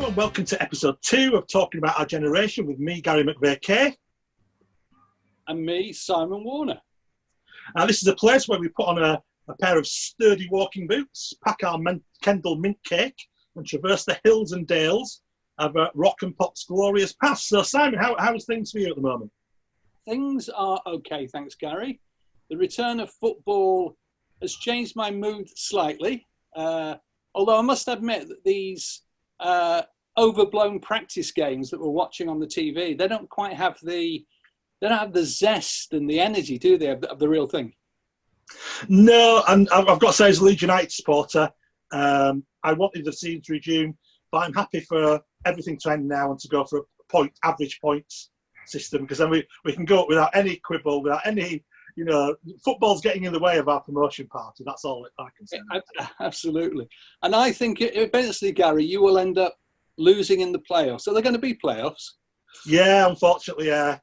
and welcome to episode 2 of Talking About Our Generation with me, Gary McVeigh-Kay. And me, Simon Warner. This is a place where we put on a pair of sturdy walking boots, pack our Kendal mint cake, and traverse the hills and dales of Rock and Pop's glorious past. So, Simon, how's things for you at the moment? Things are okay, thanks, Gary. The return of football has changed my mood slightly, although I must admit that these overblown practice games that we're watching on the TV, they don't quite have the zest and the energy, do they, of the real thing? No, and I've got to say, as a Leeds United supporter, I wanted the season to resume, but I'm happy for everything to end now and to go for a average points system, because then we can go without any quibble, without any, football's getting in the way of our promotion party. That's all I can say. Absolutely. And I think eventually, Gary, you will end up losing in the playoffs. Are there going to be playoffs? Yeah, unfortunately, yeah.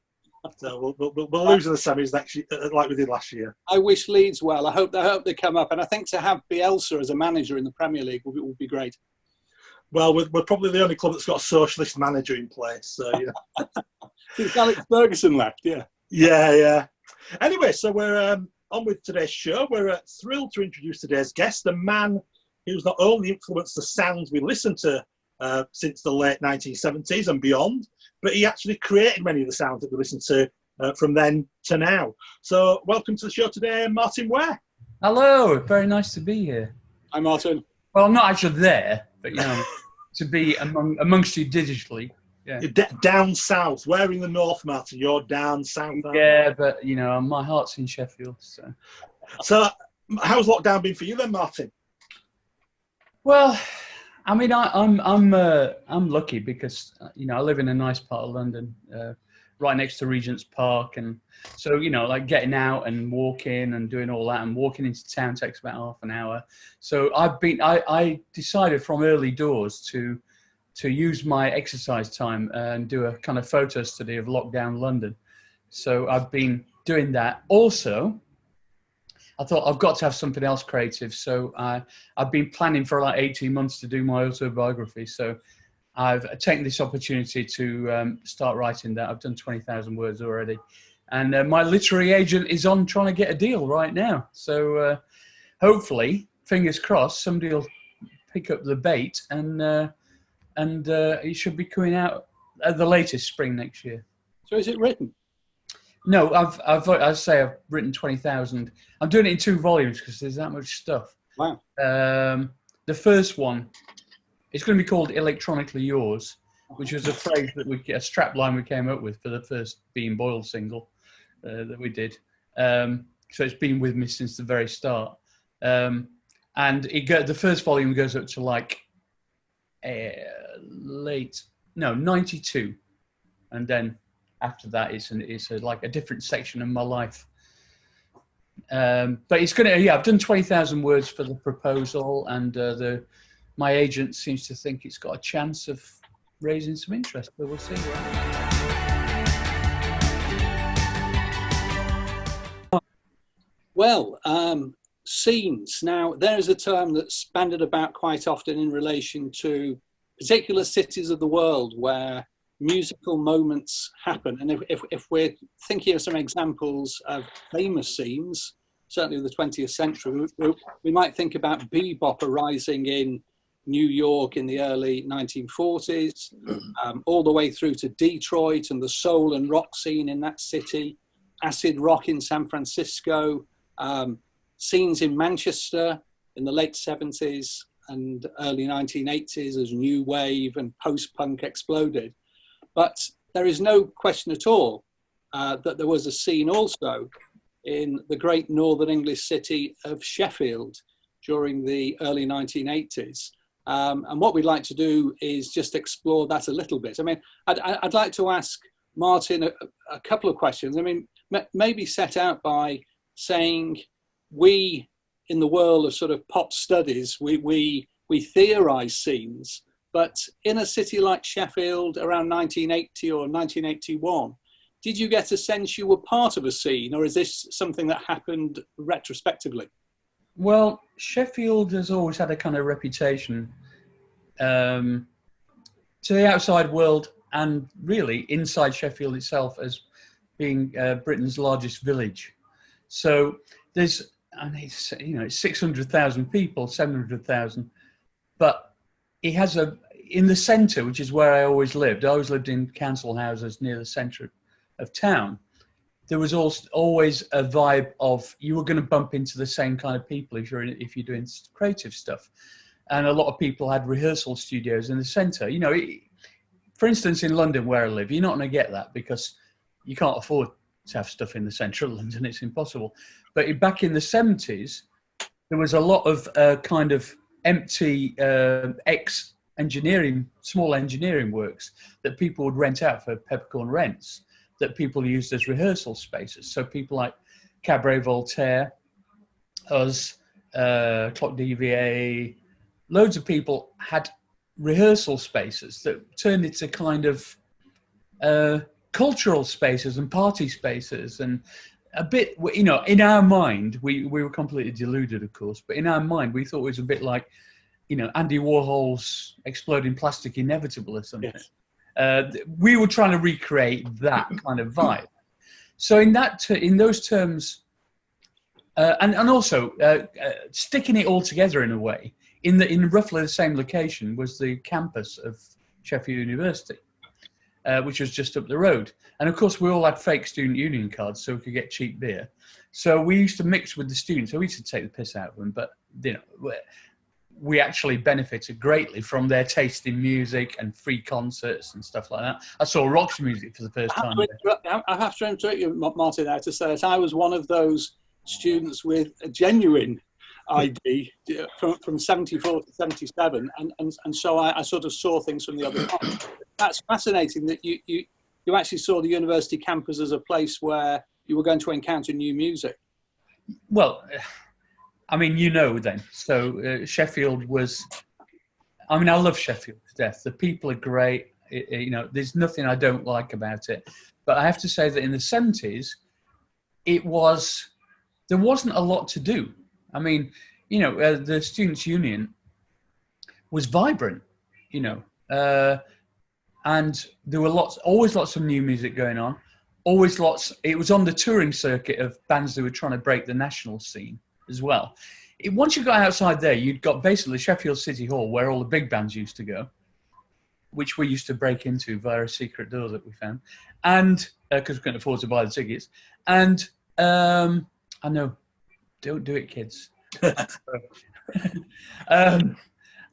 So we'll lose in the semis next year, like we did last year. I wish Leeds well. I hope they come up, and I think to have Bielsa as a manager in the Premier League will be great. Well, we're probably the only club that's got a socialist manager in place. So Since Alex Ferguson left, yeah. Yeah. Anyway, so we're on with today's show. We're thrilled to introduce today's guest, a man who's not only influenced the sounds we listen to since the late 1970s and beyond, but he actually created many of the sounds that we listen to from then to now. So welcome to the show today, Martyn Ware. Hello, very nice to be here. Hi, Martyn. Well, I'm not actually there, but to be amongst you digitally. Yeah. You're down south. We're in the north, Martyn. You're down south. Yeah, but my heart's in Sheffield. So how's lockdown been for you then, Martyn? Well, I mean, I'm lucky because I live in a nice part of London, right next to Regent's Park, and so like getting out and walking and doing all that, and walking into town takes about half an hour. So I decided from early doors to use my exercise time and do a kind of photo study of lockdown London. So I've been doing that. Also, I thought I've got to have something else creative. So I've been planning for like 18 months to do my autobiography. So I've taken this opportunity to start writing that. I've done 20,000 words already. And my literary agent is on trying to get a deal right now. So hopefully, fingers crossed, somebody will pick up the bait and it should be coming out at the latest spring next year. So is it written? No, I've written 20,000. I'm doing it in 2 volumes because there's that much stuff. Wow. The first one, it's going to be called Electronically Yours, which was a phrase that a strapline we came up with for the first Being Boiled single that we did. So it's been with me since the very start. And the first volume goes up to like 92, and then after that it's like a different section of my life. But it's gonna I've done 20,000 words for the proposal, and my agent seems to think it's got a chance of raising some interest, but we'll see. Well, scenes. Now, there's a term that's bandied about quite often in relation to particular cities of the world where musical moments happen. And if we're thinking of some examples of famous scenes, certainly of the 20th century, we might think about bebop arising in New York in the early 1940s, all the way through to Detroit and the soul and rock scene in that city, acid rock in San Francisco, scenes in Manchester in the late 70s and early 1980s as new wave and post-punk exploded. But there is no question at all that there was a scene also in the great northern English city of Sheffield during the early 1980s. And what we'd like to do is just explore that a little bit. I mean, I'd like to ask Martyn a couple of questions. I mean, maybe set out by saying, we in the world of sort of pop studies, we theorize scenes, but in a city like Sheffield around 1980 or 1981, did you get a sense you were part of a scene, or is this something that happened retrospectively? Well, Sheffield has always had a kind of reputation to to the outside world, and really inside Sheffield itself as being Britain's largest village. So there's, and it's, you know, it's 600,000 people, 700,000, but it has in the centre, which is where I always lived in council houses near the centre of town. There was always a vibe of you were going to bump into the same kind of people if you're doing creative stuff. And a lot of people had rehearsal studios in the centre. You know, for instance, in London where I live, you're not going to get that because you can't afford to have stuff in the centre of London. It's impossible. But back in the 70s, there was a lot of kind of empty small engineering works that people would rent out for peppercorn rents that people used as rehearsal spaces. So people like Cabaret Voltaire, us, Clock DVA, loads of people had rehearsal spaces that turned into kind of cultural spaces and party spaces, and a bit, you know, in our mind, we were completely deluded, of course, but in our mind, we thought it was a bit like, you know, Andy Warhol's Exploding Plastic Inevitable or something. Yes. We were trying to recreate that kind of vibe. So in those terms, and also sticking it all together in a way, in roughly the same location was the campus of Sheffield University, which was just up the road. And of course, we all had fake student union cards so we could get cheap beer. So we used to mix with the students. So we used to take the piss out of them, but you know, we actually benefited greatly from their taste in music and free concerts and stuff like that. I saw Rock's music for the first time. I have to interrupt you, Martyn, there to say that I was one of those students with a genuine ID from 74 to 77, and so I sort of saw things from the other side. That's fascinating that you actually saw the university campus as a place where you were going to encounter new music. Well, I mean, you know then. So Sheffield was, I mean, I love Sheffield to death. The people are great. You know, there's nothing I don't like about it. But I have to say that in the 70s, there wasn't a lot to do. I mean, you know, the Students' Union was vibrant, you know, and there were always lots of new music going on, it was on the touring circuit of bands that were trying to break the national scene as well. Once you got outside there, you'd got basically Sheffield City Hall, where all the big bands used to go, which we used to break into via a secret door that we found, and because we couldn't afford to buy the tickets. And I know, don't do it, kids.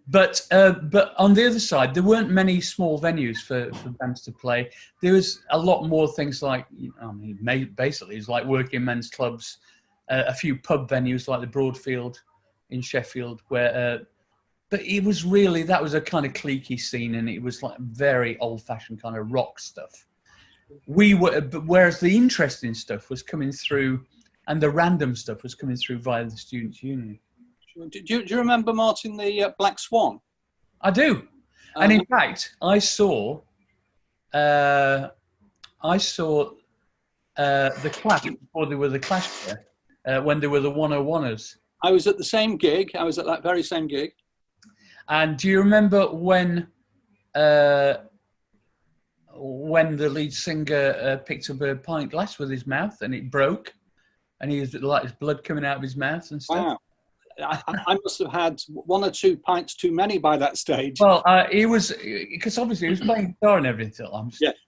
But on the other side, there weren't many small venues for bands to play. There was a lot more things like, I mean, basically it's like working men's clubs, a few pub venues like the Broadfield in Sheffield, where, but it was really, that was a kind of cliquey scene, and it was like very old-fashioned kind of rock stuff. Whereas the interesting stuff was coming through, and the random stuff was coming through via the Students' Union. Do you remember, Martyn, the Black Swan? I do, and in fact, I saw the Clash before they were the Clash here. When they were the 101ers. I was at the same gig. I was at that very same gig. And do you remember when the lead singer picked up a pint glass with his mouth and it broke, and he was like his blood coming out of his mouth and stuff? Wow. I must have had 1 or 2 pints too many by that stage. Well, he was, because obviously he was playing guitar and everything.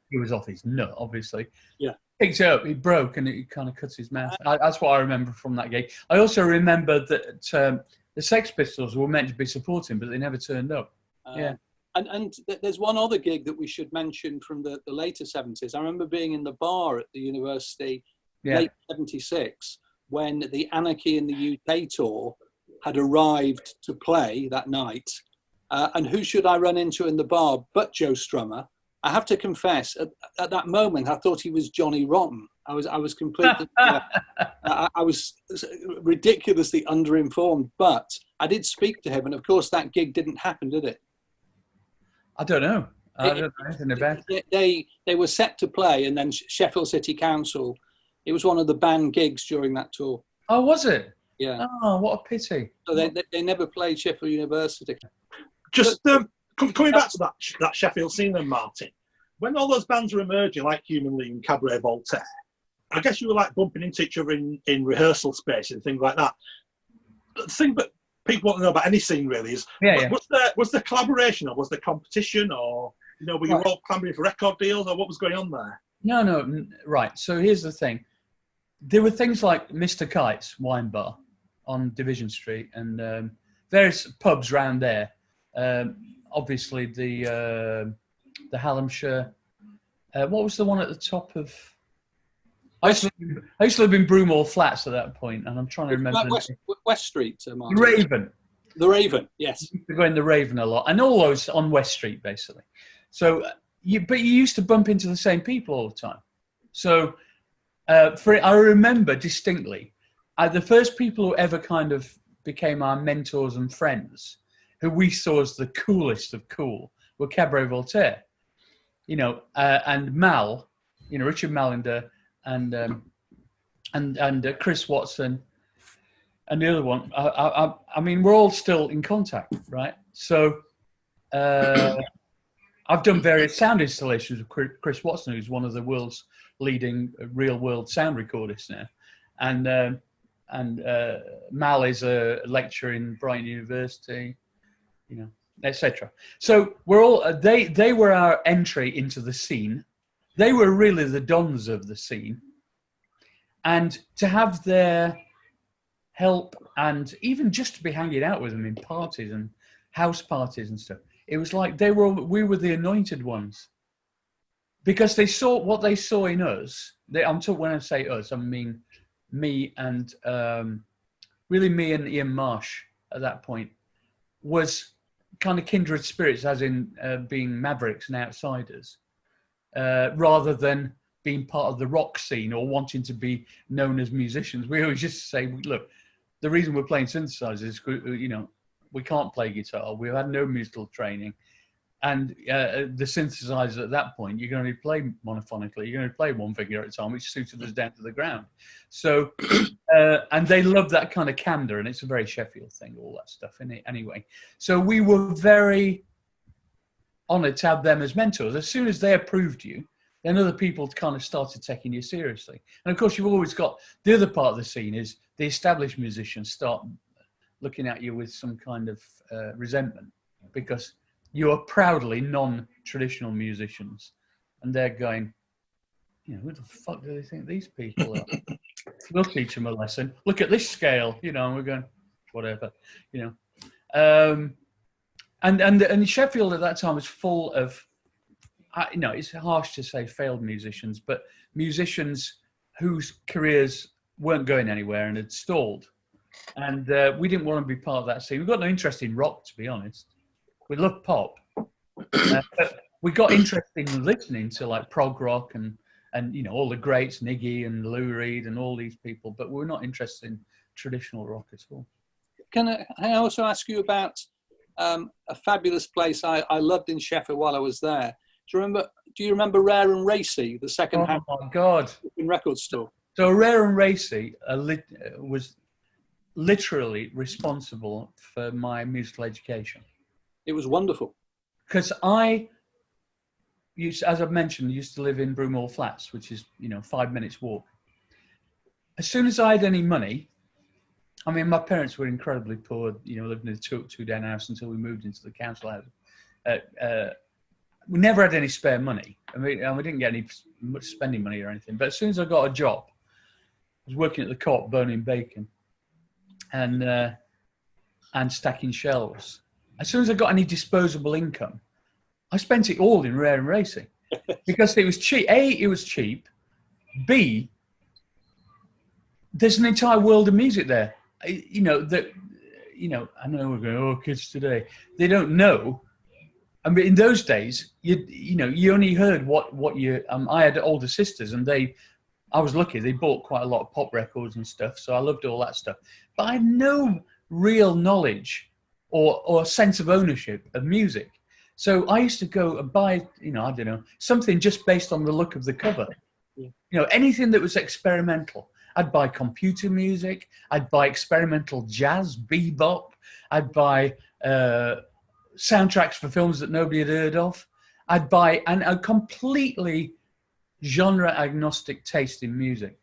He was off his nut, obviously. Yeah. Picked it up, it broke, and it kind of cuts his mouth. That's what I remember from that gig. I also remember that the Sex Pistols were meant to be supporting, but they never turned up. Yeah. And there's one other gig that we should mention from the later 70s. I remember being in the bar at the university, late 76, when the Anarchy in the UK tour had arrived to play that night. And who should I run into in the bar but Joe Strummer? I have to confess, at that moment, I thought he was Johnny Rotten. I was completely, I was ridiculously underinformed, but I did speak to him, and of course that gig didn't happen, did it? I don't know. I don't know anything about it. They were set to play, and then Sheffield City Council, it was one of the banned gigs during that tour. Oh, was it? Yeah. Oh, what a pity. So they never played Sheffield University. Just Coming back to that Sheffield scene then, Martyn, when all those bands were emerging, like Human League and Cabaret Voltaire, I guess you were like bumping into each other in rehearsal space and things like that. The thing that people want to know about any scene really is, was there collaboration or was there competition, or were you all clamoring for record deals, or what was going on there? No, right. So here's the thing. There were things like Mr. Kite's Wine Bar on Division Street and various pubs around there. Obviously, the Hallamshire. What was the one at the top of? I used to live in Broomall Flats at that point, and I'm trying to remember. West Street, Martyn. Raven. The Raven, yes. We used to go in the Raven a lot, and all those on West Street, basically. So, but you used to bump into the same people all the time. So, I remember distinctly, the first people who ever kind of became our mentors and friends, who we saw as the coolest of cool, were Cabaret Voltaire, and Mal, Richard Mallender, and Chris Watson, and the other one. I mean, we're all still in contact, right? So I've done various sound installations with Chris Watson, who's one of the world's leading real-world sound recordists now, and Mal is a lecturer in Brighton University, etc. So we're all they were our entry into the scene. They were really the dons of the scene, and to have their help and even just to be hanging out with them in parties and house parties and stuff, it was like we were the anointed ones, because they saw what they saw in us. When I say us, I mean me and really me and Ian Marsh at that point was kind of kindred spirits, as in being mavericks and outsiders. Rather than being part of the rock scene or wanting to be known as musicians. We always just say, look, the reason we're playing synthesizers is, we can't play guitar. We've had no musical training. And the synthesizer at that point, you're going to play monophonically. You're going to play one finger at a time, which suited us down to the ground. So, and they love that kind of candor, and it's a very Sheffield thing, all that stuff in it anyway. So we were very honoured to have them as mentors. As soon as they approved you, then other people kind of started taking you seriously. And of course, you've always got the other part of the scene is the established musicians start looking at you with some kind of resentment, because you are proudly non-traditional musicians, and they're going, who the fuck do they think these people are? We'll teach them a lesson. Look at this scale, and we're going, whatever, And Sheffield at that time was full of, it's harsh to say failed musicians, but musicians whose careers weren't going anywhere and had stalled. And we didn't want to be part of that scene. We got no interest in rock, to be honest. We loved pop. But we got interested in listening to like prog rock and all the greats, Niggy and Lou Reed and all these people, but we're not interested in traditional rock at all. Can I also ask you about a fabulous place I loved in Sheffield while I was there? Do you remember Rare and Racy, the second-hand record store? So Rare and Racy was literally responsible for my musical education. It was wonderful. Because as I've mentioned, used to live in Broomall Flats, which is 5 minutes walk. As soon as I had any money, I mean, my parents were incredibly poor, lived in a two-den house until we moved into the council house. We never had any spare money. I mean, we didn't get much spending money or anything. But as soon as I got a job, I was working at the Co-op burning bacon and stacking shelves. As soon as I got any disposable income, I spent it all in Rare and Racy because it was cheap. A, it was cheap. B, there's an entire world of music there. I know we're going, oh, kids today, they don't know. I mean, in those days, you only heard what you. I had older sisters, and I was lucky. They bought quite a lot of pop records and stuff, so I loved all that stuff. But I had no real knowledge or sense of ownership of music. So I used to go and buy, something just based on the look of the cover. Yeah. Anything that was experimental. I'd buy computer music. I'd buy experimental jazz, bebop. I'd buy soundtracks for films that nobody had heard of. I'd buy a completely genre agnostic taste in music,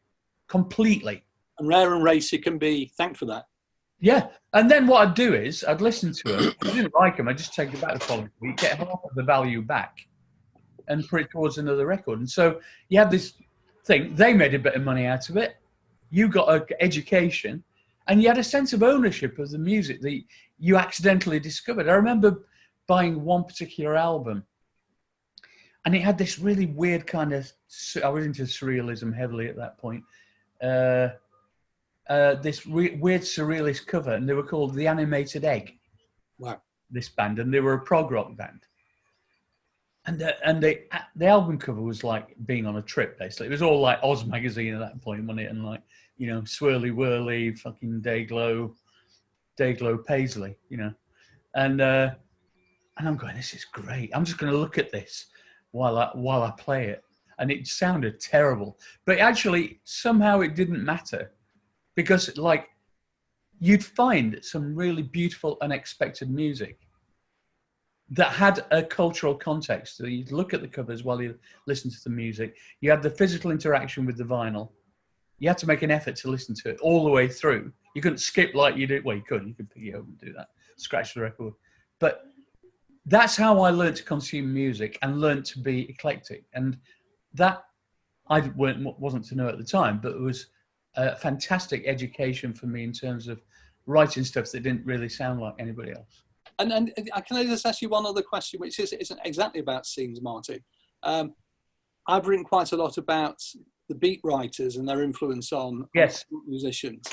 completely. And Rare and Racy can be thanked for that. Yeah, and then what I'd do is I'd listen to them. If I didn't like them, I'd just take it back the following week, get half of the value back, and put it towards another record. And so you have this thing. They made a bit of money out of it. You got an education, and you had a sense of ownership of the music that you accidentally discovered. I remember buying one particular album, and it had this really weird kind of. I was into surrealism heavily at that point. This weird surrealist cover, and they were called The Animated Egg. Wow. This band, and they were a prog rock band. And the album cover was like being on a trip, basically. It was all like Oz magazine at that point, wasn't it? And like, you know, swirly whirly, fucking Dayglow Paisley, you know. And I'm going, this is great. I'm just going to look at this while I play it. And it sounded terrible, but actually somehow it didn't matter. Because, like, you'd find some really beautiful, unexpected music that had a cultural context. So you'd look at the covers while you listen to the music. You had the physical interaction with the vinyl. You had to make an effort to listen to it all the way through. You couldn't skip like you did. Well, you could pick it up and do that, scratch the record. But that's how I learned to consume music and learned to be eclectic. And that I wasn't to know at the time, but it was a fantastic education for me in terms of writing stuff that didn't really sound like anybody else. And can I just ask you one other question, which isn't exactly about scenes, Marty? I've written quite a lot about the beat writers and their influence on musicians.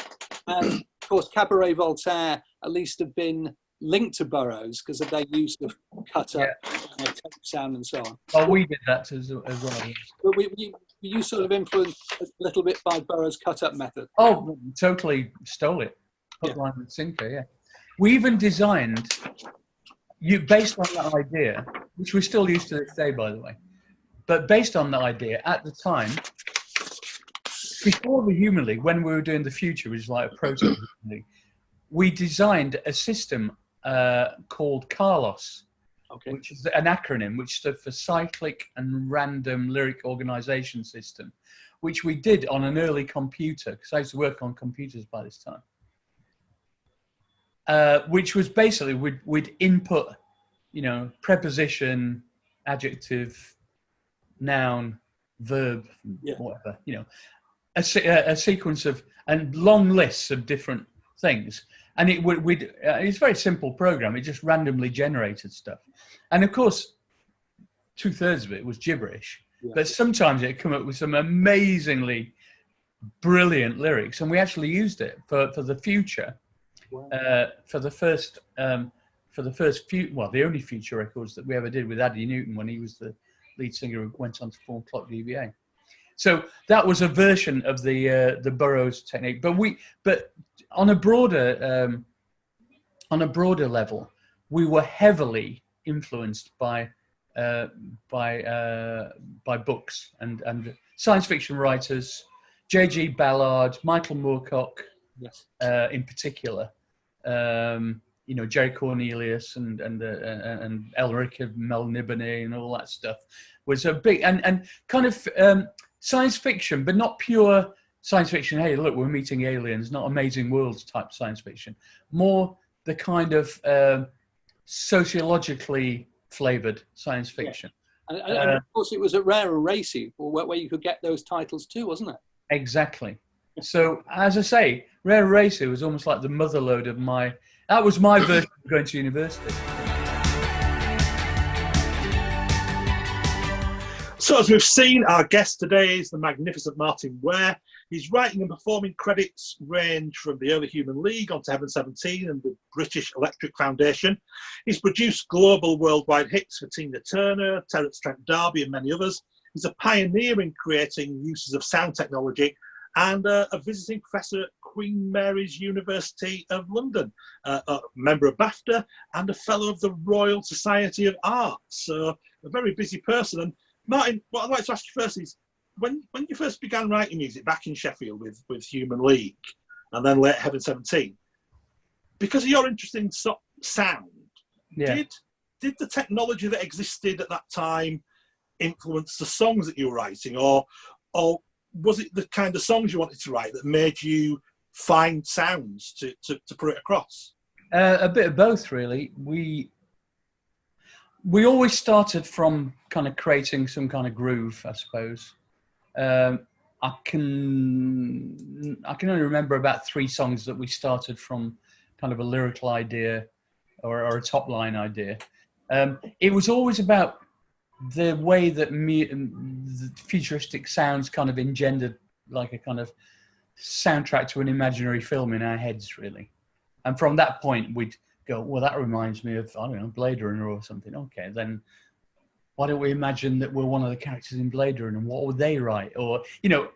And of course, Cabaret Voltaire at least have been linked to Burroughs because of their use of cut up, tape sound, and so on. Well, we did that as well. Yes. But you sort of influenced a little bit by Burroughs' cut up method. Oh, totally stole it. Hook, line, and sinker. Yeah. We even designed based on that idea, which we still use to this day, by the way. But based on that idea at the time, before the Human League, when we were doing the Future, which is like a proto League, we designed a system called Carlos, which is an acronym which stood for Cyclic and Random Lyric Organization System, which we did on an early computer, because I used to work on computers by this time. Which was basically, we'd input, you know, preposition, adjective, noun, verb, whatever, you know, a sequence of, and long lists of different things. And it's a very simple program. It just randomly generated stuff. And of course, 2/3 of it was gibberish, but sometimes it come up with some amazingly brilliant lyrics. And we actually used it for the Future. Wow. For the only Future records that we ever did with Addie Newton when he was the lead singer who went on to form Clock DBA. So that was a version of the Burroughs technique. But on a broader level, we were heavily influenced by books and science fiction writers, J.G. Ballard, Michael Moorcock, in particular. You know, Jerry Cornelius and Elric Melnibone and all that stuff was a big and kind of science fiction, but not pure science fiction. Hey, look, we're meeting aliens, not Amazing Worlds type science fiction. More the kind of sociologically flavored science fiction. Yeah. And of course, it was at Rare and Racy where you could get those titles too, wasn't it? Exactly. So, as I say, Rare and Racy was almost like the motherlode of that was my version of going to university. So, as we've seen, our guest today is the magnificent Martyn Ware. His writing and performing credits range from the early Human League onto Heaven 17 and the British Electric Foundation. He's produced global worldwide hits for Tina Turner, Terence Trent D'Arby and many others. He's a pioneer in creating uses of sound technology and a visiting professor at Queen Mary's University of London, a member of BAFTA and a fellow of the Royal Society of Arts. So a very busy person. And Martyn, what I'd like to ask you first is, when you first began writing music back in Sheffield with Human League and then later Heaven 17, because of your interest in sound, did did the technology that existed at that time influence the songs that you were writing, or was it the kind of songs you wanted to write that made you find sounds to put it across? A bit of both, really. We always started from kind of creating some kind of groove, I suppose. I can only remember about 3 songs that we started from kind of a lyrical idea or a top line idea. It was always about the way that the futuristic sounds kind of engendered like a kind of soundtrack to an imaginary film in our heads, really. And from that point, we'd go, well, that reminds me of, I don't know, Blade Runner or something. Okay, then why don't we imagine that we're one of the characters in Blade Runner, and what would they write? Or, you know,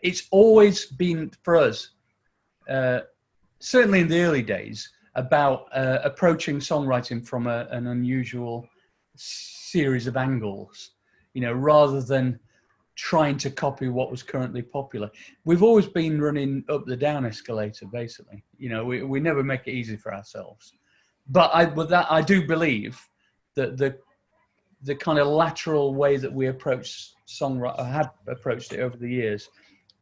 it's always been for us, certainly in the early days, about approaching songwriting from an unusual series of angles, you know, rather than trying to copy what was currently popular. We've always been running up the down escalator, basically. You know, we never make it easy for ourselves. But with that, I do believe that the kind of lateral way that we approach songwriting, have approached it over the years,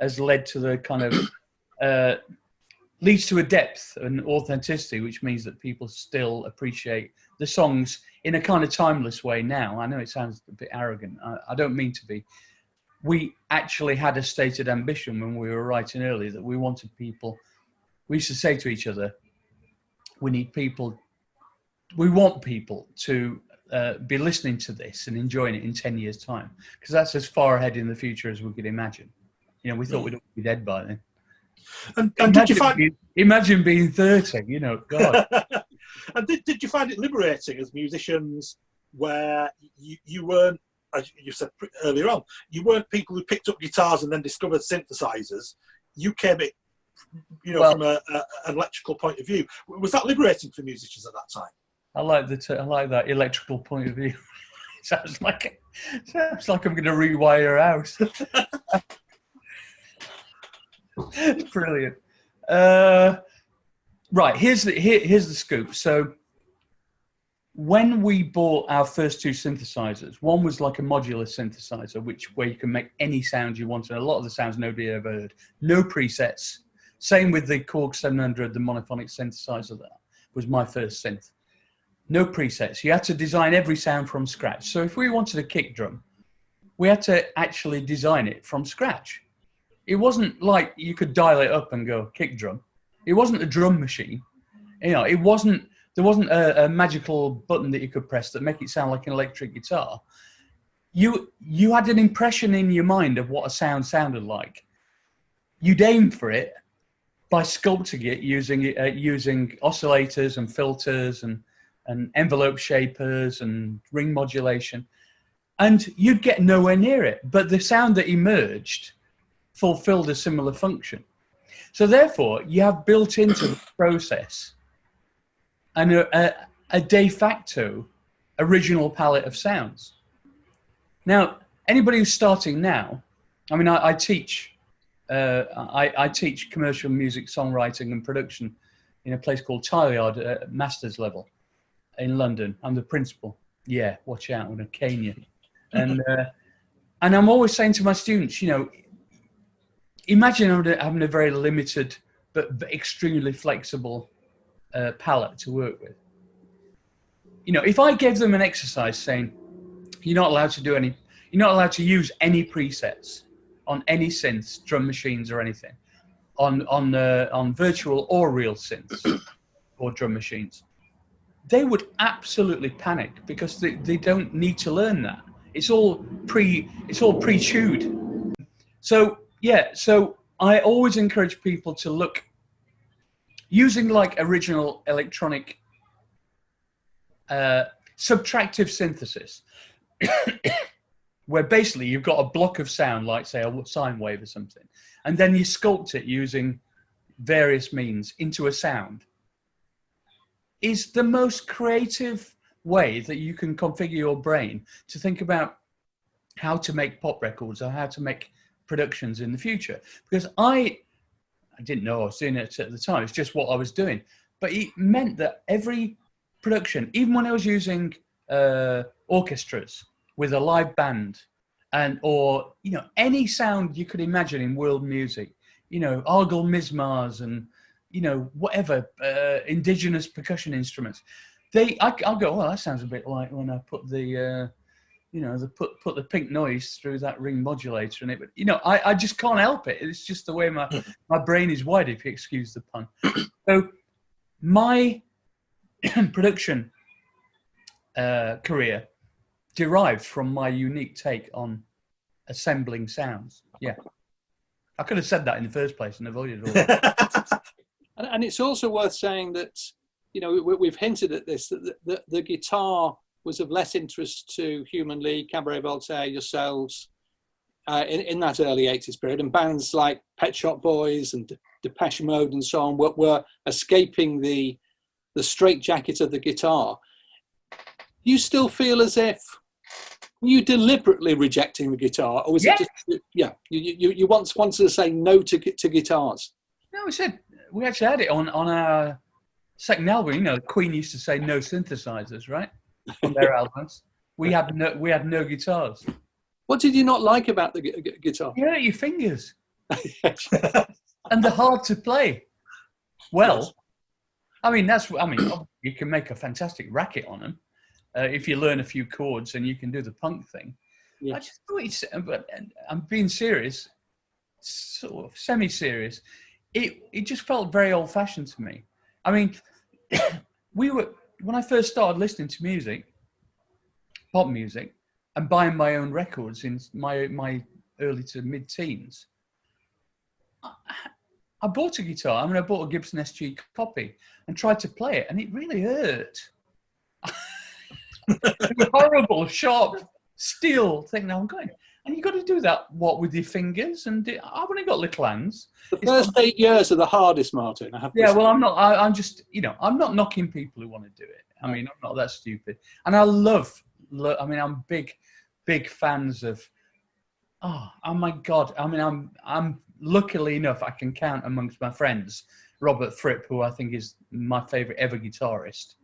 has led to the kind of leads to a depth and authenticity, which means that people still appreciate the songs in a kind of timeless way now. I know it sounds a bit arrogant. I don't mean to be. We actually had a stated ambition when we were writing earlier that we wanted people, we used to say to each other, we want people to be listening to this and enjoying it in 10 years' time, because that's as far ahead in the future as we could imagine. You know, we thought we'd all be dead by then. And did you find... Imagine being 30, you know, God. And did you find it liberating as musicians, where you weren't, as you said earlier on, you weren't people who picked up guitars and then discovered synthesizers. You came it, you know, from an electrical point of view. Was that liberating for musicians at that time? I like that electrical point of view. sounds like I'm going to rewire a house. It's brilliant. Right, here's the scoop. So when we bought our first 2 synthesizers, one was like a modular synthesizer, where you can make any sound you want, and a lot of the sounds nobody ever heard. No presets. Same with the Korg 700, the monophonic synthesizer. That was my first synth. No presets. You had to design every sound from scratch. So if we wanted a kick drum, we had to actually design it from scratch. It wasn't like you could dial it up and go kick drum. It wasn't a drum machine. You know, there wasn't a magical button that you could press that make it sound like an electric guitar. You had an impression in your mind of what a sound sounded like. You'd aim for it by sculpting it using oscillators and filters and envelope shapers and ring modulation, and you'd get nowhere near it. But the sound that emerged fulfilled a similar function. So therefore, you have built into the process and a de facto original palette of sounds. Now, anybody who's starting now, I mean, I teach commercial music songwriting and production in a place called Tileyard at master's level in London. I'm the principal. Yeah, watch out, I'm going to cane you. And I'm always saying to my students, you know, imagine having a very limited but extremely flexible palette to work with. You know, if I gave them an exercise saying, you're not allowed to use any presets on any synths, drum machines or anything, on virtual or real synths or drum machines, they would absolutely panic, because they don't need to learn that. It's all pre-tuned. So yeah, so I always encourage people to look using like original electronic subtractive synthesis, where basically you've got a block of sound, like say a sine wave or something, and then you sculpt it using various means into a sound, is the most creative way that you can configure your brain to think about how to make pop records or how to make productions in the future. Because I didn't know I was doing it at the time, it's just what I was doing. But it meant that every production, even when I was using orchestras with a live band, or any sound you could imagine in world music, Argel Mizmars and whatever indigenous percussion instruments. I'll go, well, that sounds a bit like when I put the put the pink noise through that ring modulator, and I just can't help it. It's just the way my brain is wired, if you excuse the pun. So my production career derived from my unique take on assembling sounds. Yeah, I could have said that in the first place and avoided all that. And it's also worth saying that we've hinted at this, that the guitar was of less interest to Human League, Cabaret Voltaire, yourselves, in that early 80s period, and bands like Pet Shop Boys and Depeche Mode and so on were escaping the straitjacket of the guitar. You still feel as if you deliberately rejecting the guitar, or was it just you wanted to say no to guitars? No, we actually had it on our second album. Queen used to say no synthesizers, right? On their albums, we had no guitars. What did you not like about the guitar? You hurt your fingers, and they're hard to play. Well, yes. You can make a fantastic racket on them if you learn a few chords and you can do the punk thing. Yeah. I just thought but I'm being serious, sort of semi-serious. It just felt very old-fashioned to me. When I first started listening to music, pop music, and buying my own records in my early to mid-teens, I bought a guitar. I bought a Gibson SG copy and tried to play it, and it really hurt. It was horrible, sharp steel thing. Now I'm going, and you got to do that with your fingers, and I've only got little hands. The first 8 years are the hardest, Martyn. I'm not. I'm just, I'm not knocking people who want to do it. I'm not that stupid, and I love. I'm big fans of. Oh my God! I'm luckily enough I can count amongst my friends Robert Fripp, who I think is my favourite ever guitarist.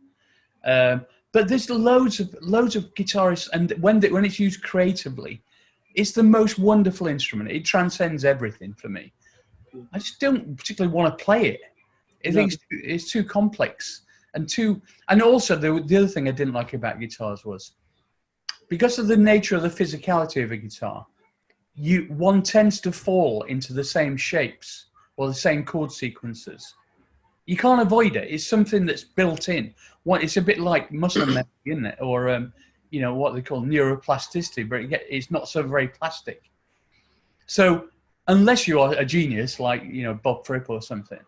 But there's loads of guitarists, and when it's used creatively, it's the most wonderful instrument. It transcends everything for me. I just don't particularly want to play it. I think it's too complex and also the other thing I didn't like about guitars was because of the nature of the physicality of a guitar, one tends to fall into the same shapes or the same chord sequences. You can't avoid it. It's something that's built in. It's a bit like muscle memory, isn't it? Or what they call neuroplasticity, but it's not so very plastic. So unless you are a genius like Bob Fripp or something,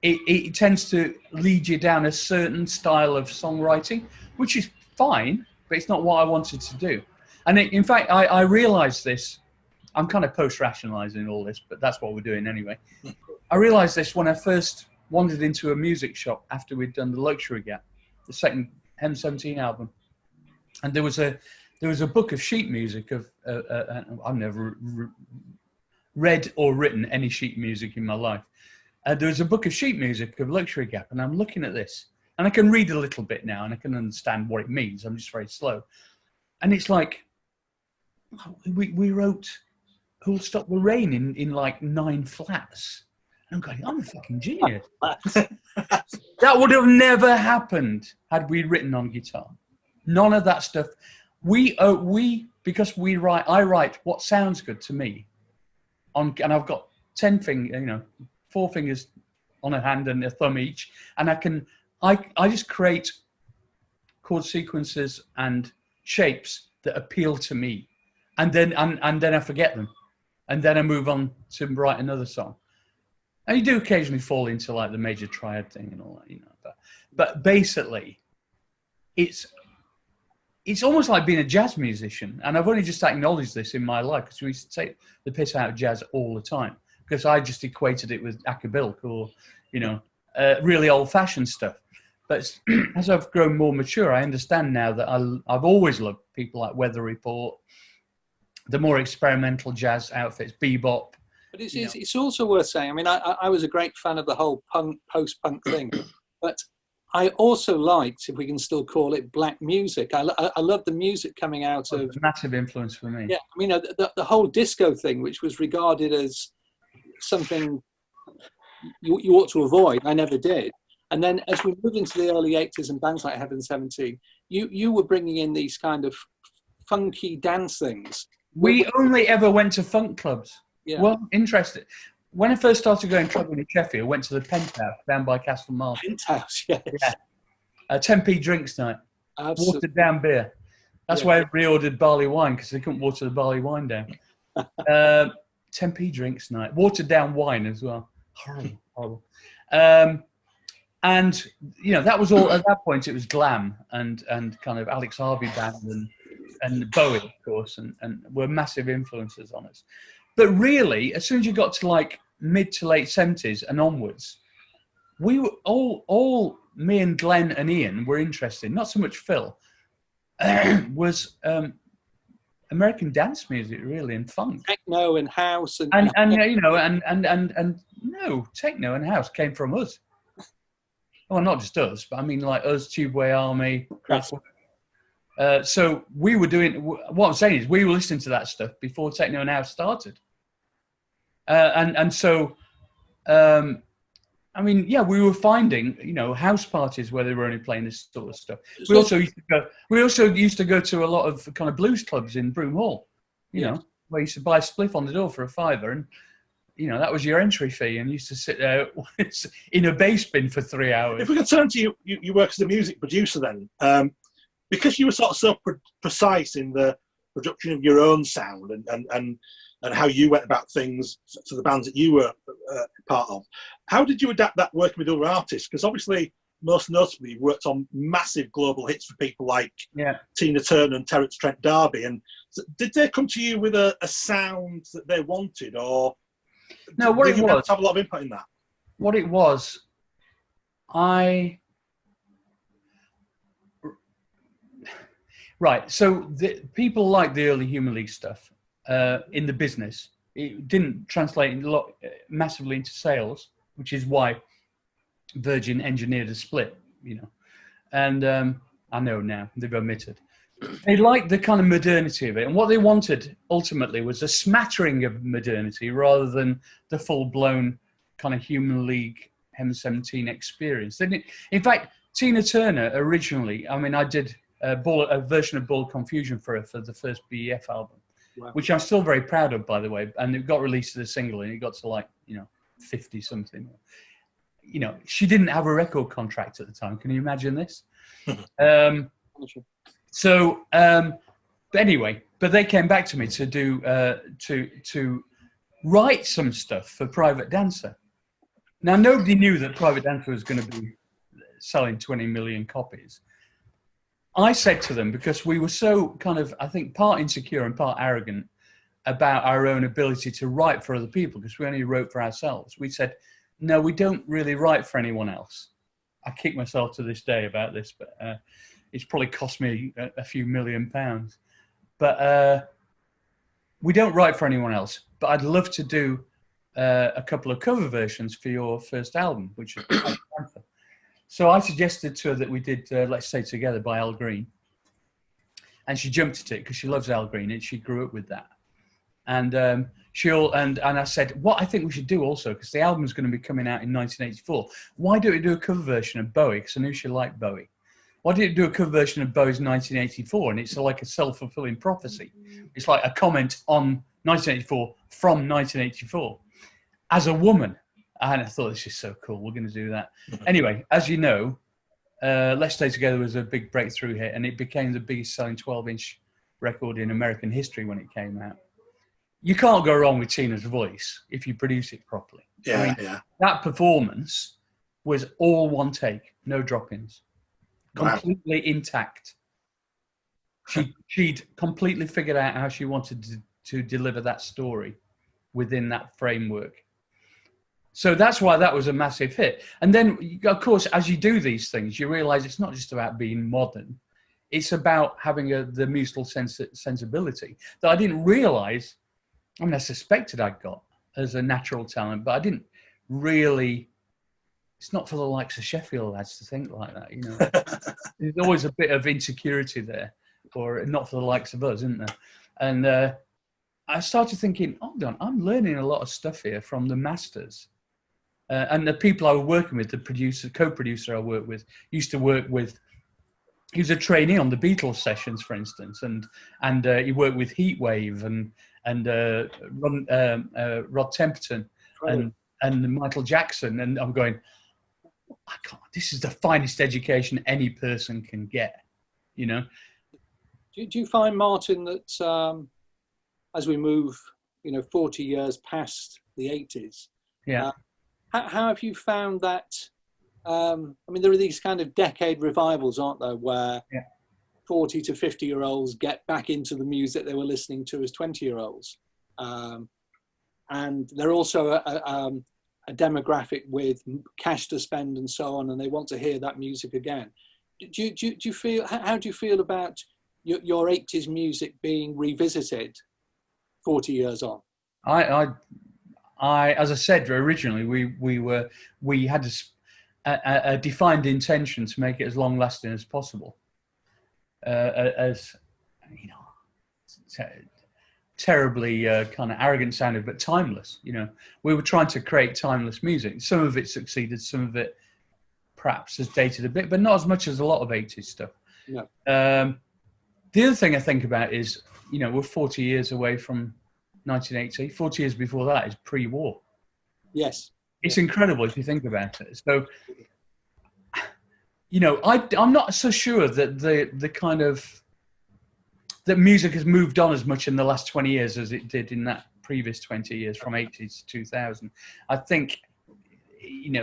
it tends to lead you down a certain style of songwriting, which is fine, but it's not what I wanted to do. And in fact, I realized this. I'm kind of post-rationalizing all this, but that's what we're doing anyway. I realized this when I first wandered into a music shop after we'd done the Luxury Gap, the second M17 album, and there was a book of sheet music of I've never read or written any sheet music in my life. There was a book of sheet music of Luxury Gap, and I'm looking at this, and I can read a little bit now, and I can understand what it means. I'm just very slow, and it's like we wrote "Who'll Stop the Rain" in like 9 flats. I'm going, I'm a fucking genius. That would have never happened had we written on guitar. None of that stuff. Because I write what sounds good to me. And I've got 10 fingers, 4 fingers on a hand and a thumb each, and I just create chord sequences and shapes that appeal to me, and then I forget them, and then I move on to write another song. And you do occasionally fall into like the major triad thing and all that, but basically, it's almost like being a jazz musician. And I've only just acknowledged this in my life because we used to take the piss out of jazz all the time because I just equated it with acapella or, really old-fashioned stuff. But as I've grown more mature, I understand now that I've always loved people like Weather Report, the more experimental jazz outfits, bebop. But it's also worth saying, I was a great fan of the whole post-punk thing, but I also liked, if we can still call it, black music. I love the music coming out of... A massive influence for me. Yeah, I mean, the whole disco thing, which was regarded as something you ought to avoid, I never did. And then as we moved into the early 80s and bands like Heaven 17, you were bringing in these kind of funky dance things. We only ever went to funk clubs. Yeah. Well, interested. When I first started going clubbing in Sheffield, I went to the Penthouse down by Castle Marsh. Penthouse, yes. Yeah. 10p drinks night. Absolutely. Watered down beer. That's why everybody ordered barley wine, because they couldn't water the barley wine down. 10p drinks night. Watered down wine as well. Horrible, horrible. And, you know, that was all, at that point, it was glam and kind of Alex Harvey band and Bowie, of course, and were massive influences on us. But really, as soon as you got to like mid to late 70s and onwards, we were all me and Glenn and Ian were interested, not so much Phil, was American dance music, really, and funk. Techno and house. And you know, and no, techno and house came from us. Well, not just us, but I mean like us, Tubeway Army, Kraftwerk. So we were doing, what I'm saying is we were listening to that stuff before techno and house started. And so, I mean, yeah, we were finding, you know, house parties where they were only playing this sort of stuff. We also used to go to a lot of kind of blues clubs in Broome Hall, you know, where you used to buy a spliff on the door for £5, and you know that was your entry fee, and you used to sit there in a bass bin for 3 hours. If we could turn to you work as a music producer then, because you were sort of so precise in the production of your own sound and how you went about things to the bands that you were part of. How did you adapt that working with other artists? Because obviously, most notably, you worked on massive global hits for people like Tina Turner and Terence Trent D'Arby. And so did they come to you with a sound that they wanted, or no? What did it you was, have a lot of input in that? What it was, right. So people like the early Human League stuff. In the business, it didn't translate massively into sales, which is why Virgin engineered a split, you know. And I know now, they've admitted. They liked the kind of modernity of it, and what they wanted ultimately was a smattering of modernity rather than the full-blown kind of Human League M17 experience. In fact, Tina Turner originally, I mean, I did a version of Ball Confusion for her for the first B.E.F album. Wow. Which I'm still very proud of, by the way. And it got released as a single, and it got to like, you know, 50 something. You know, she didn't have a record contract at the time. Can you imagine this? But anyway, but they came back to me to do to write some stuff for Private Dancer. Now, nobody knew that Private Dancer was going to be selling 20 million copies. I said to them, because we were so kind of, I think, part insecure and part arrogant about our own ability to write for other people, because we only wrote for ourselves. We said, no, we don't really write for anyone else. I kick myself to this day about this, but it's probably cost me a few £1 million. But we don't write for anyone else. But I'd love to do a couple of cover versions for your first album, which is Panther. So I suggested to her that we did Let's Stay Together by Al Green. And she jumped at it because she loves Al Green and she grew up with that. And and I said, what I think we should do also, because the album's going to be coming out in 1984, why don't we do a cover version of Bowie? Because I knew she liked Bowie. Why don't you do a cover version of Bowie's 1984? And it's like a self-fulfilling prophecy. It's like a comment on 1984 from 1984 as a woman. And I thought, this is so cool. We're going to do that. Anyway, as you know, Let's Stay Together was a big breakthrough hit, and it became the biggest selling 12-inch record in American history when it came out. You can't go wrong with Tina's voice if you produce it properly. Yeah, That performance was all one take, no drop-ins, completely intact. She'd completely figured out how she wanted to deliver that story within that framework. So that's why that was a massive hit. And then, of course, as you do these things, you realize it's not just about being modern. It's about having the musical sensibility that I didn't realize. I mean, I suspected I'd got as a natural talent, but I didn't really it's not for the likes of Sheffield lads to think like that, you know. There's always a bit of insecurity there, or not for the likes of us, isn't there? And I started thinking, hold on, I'm learning a lot of stuff here from the masters. And the people I was working with, the producer, co-producer I worked with, used to work with. He was a trainee on the Beatles sessions, for instance, and he worked with Heatwave and Rod Temperton and Michael Jackson. And I'm going, I can't, this is the finest education any person can get, you know. Do you find, Martyn, that as we move, 40 years past the 80s, how have you found that? I mean, there are these kind of decade revivals, aren't there, where 40 to 50-year-olds get back into the music they were listening to as 20-year-olds. And they're also a demographic with cash to spend and so on, and they want to hear that music again. Do you feel, how do you feel about your 80s music being revisited 40 years on? I as I said originally, we had a defined intention to make it as long lasting as possible. As you know, terribly kind of arrogant sounded, but timeless. You know, we were trying to create timeless music. Some of it succeeded, some of it perhaps has dated a bit, but not as much as a lot of 80s stuff. No. The other thing I think about is, we're 40 years away from 1980. 40 years before that is pre-war. Yes. It's incredible if you think about it. So, I'm not so sure that the kind of that music has moved on as much in the last 20 years as it did in that previous 20 years from 80s to 2000. I think,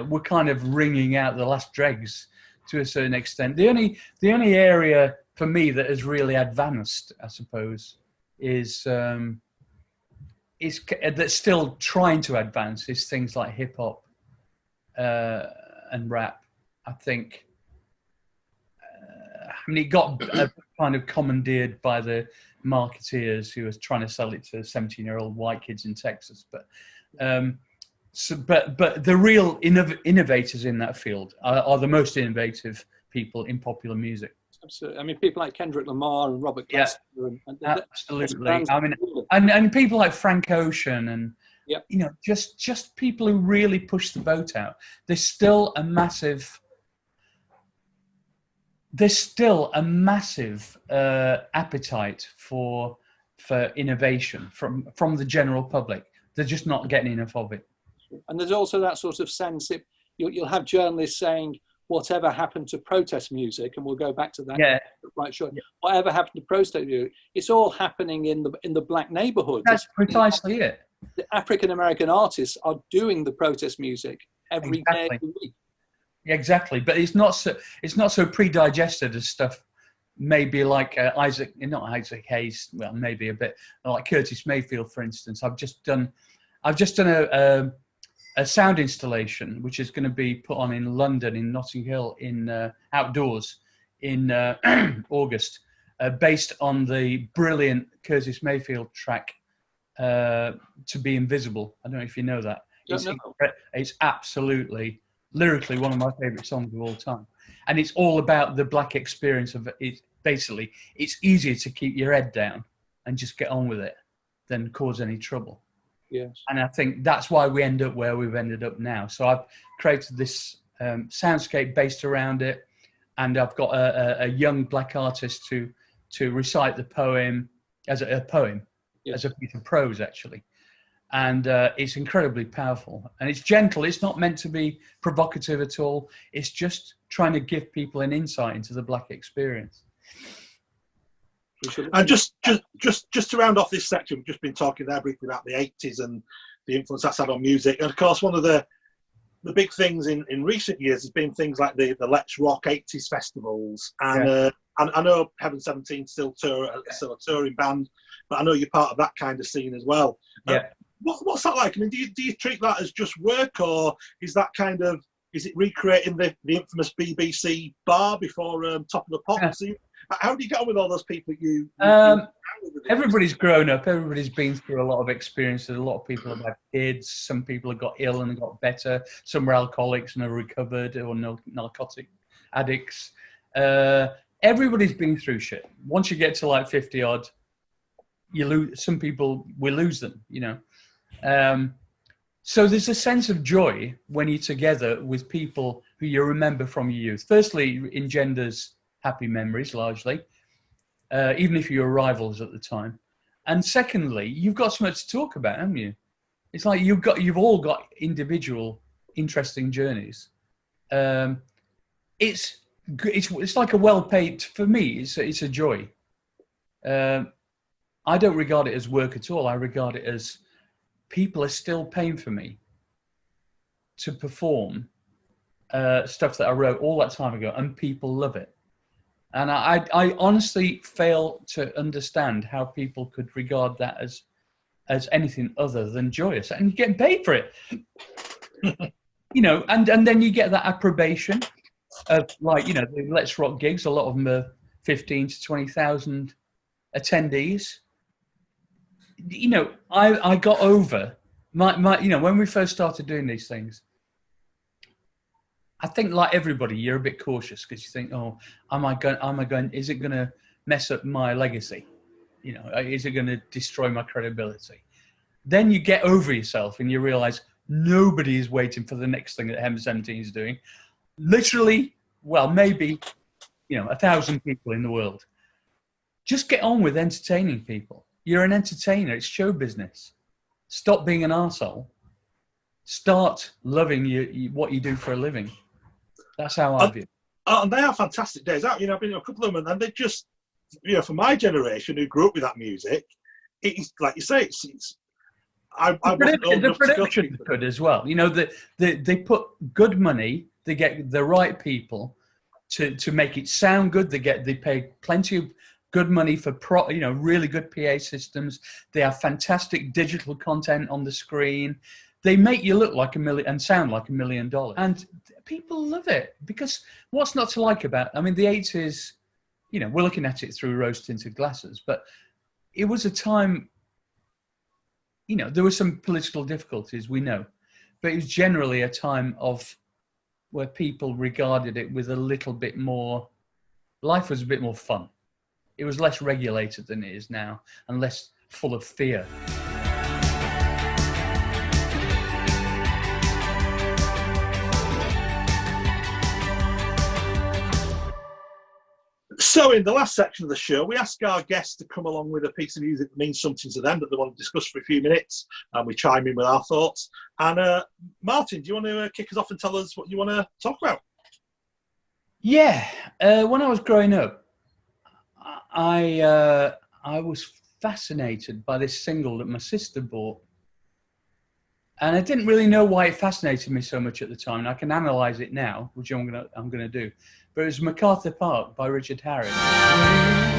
we're kind of wringing out the last dregs to a certain extent. The only area for me that has really advanced, I suppose, is that's still trying to advance is things like hip hop and rap. I think, it got kind of commandeered by the marketeers who was trying to sell it to 17-year-old white kids in Texas. But but the real innovators in that field are the most innovative people in popular music. Absolutely. I mean, people like Kendrick Lamar and Robert Glasper. Yeah, absolutely. I mean, and people like Frank Ocean and, just people who really push the boat out. There's still a massive appetite for innovation from the general public. They're just not getting enough of it. And there's also that sort of sense that you'll have journalists saying, whatever happened to protest music, and we'll go back to that. Yeah. Right, sure. Yeah. Whatever happened to protest music? It's all happening in the black neighborhoods. That's precisely it. The African American artists are doing the protest music every day of the week. Exactly, but it's not so pre-digested as stuff. Maybe like not Isaac Hayes. Well, maybe a bit like Curtis Mayfield, for instance. I've just done a sound installation which is going to be put on in London, in Notting Hill, in outdoors in August, based on the brilliant Curtis Mayfield track "To Be Invisible." I don't know if you know that. It's absolutely lyrically one of my favourite songs of all time, and it's all about the black experience of it. Basically, it's easier to keep your head down and just get on with it than cause any trouble. Yes. And I think that's why we end up where we've ended up now. So I've created this soundscape based around it, and I've got a young black artist to recite the poem as a poem, as a piece of prose, actually. And it's incredibly powerful, and it's gentle. It's not meant to be provocative at all. It's just trying to give people an insight into the black experience. And just to round off this section, we've just been talking there briefly about the 80s and the influence that's had on music. And of course, one of the big things in recent years has been things like the Let's Rock 80s festivals. And I know Heaven 17 still a touring band, but I know you're part of that kind of scene as well. What's that like? I mean, do you treat that as just work, or is it recreating the infamous BBC bar before Top of the Pops? How do you get on with all those people you everybody's grown up. Everybody's been through a lot of experiences. A lot of people have had kids. Some people have got ill and got better. Some are alcoholics and are recovered, or narcotic addicts. Everybody's been through shit. Once you get to like 50 odd, you lose. Some people, we lose them, you know. So there's a sense of joy when you're together with people who you remember from your youth. Firstly, it engenders happy memories largely, even if you were rivals at the time. And secondly, you've got so much to talk about, haven't you? It's like you've all got individual interesting journeys. It's like a well-paid, for me, it's a joy. I don't regard it as work at all. I regard it as people are still paying for me to perform stuff that I wrote all that time ago, and people love it. And I honestly fail to understand how people could regard that as anything other than joyous. And you're getting paid for it. You know, and then you get that approbation of, like, you know, the Let's Rock gigs. A lot of them are 15 to 20,000 attendees. You know, I got over my you know, when we first started doing these things, I think, like everybody, you're a bit cautious because you think, oh, is it going to mess up my legacy? You know, is it going to destroy my credibility? Then you get over yourself and you realize nobody is waiting for the next thing that M17 is doing. Literally, well, maybe, you know, 1,000 people in the world. Just get on with entertaining people. You're an entertainer. It's show business. Stop being an arsehole. Start loving what you do for a living. That's how I view it. And they are fantastic days out. You know, I've been to a couple of them, and they just, you know, for my generation who grew up with that music, it's like you say, I wasn't old enough to go to it. Good as well. You know, they put good money. They get the right people to make it sound good. They pay plenty of good money for really good PA systems. They have fantastic digital content on the screen. They make you look like $1 million and sound like $1 million. And people love it, because what's not to like about, I mean, the 80s, you know, we're looking at it through rose-tinted glasses, but it was a time, you know, there were some political difficulties, we know, but it was generally a time of where people regarded it with a little bit more, life was a bit more fun. It was less regulated than it is now, and less full of fear. So in the last section of the show, we ask our guests to come along with a piece of music that means something to them, that they want to discuss for a few minutes, and we chime in with our thoughts. And Martyn, do you want to kick us off and tell us what you want to talk about? Yeah, when I was growing up, I was fascinated by this single that my sister bought. And I didn't really know why it fascinated me so much at the time. And I can analyse it now, which I'm gonna do. But it was McArthur Park by Richard Harris.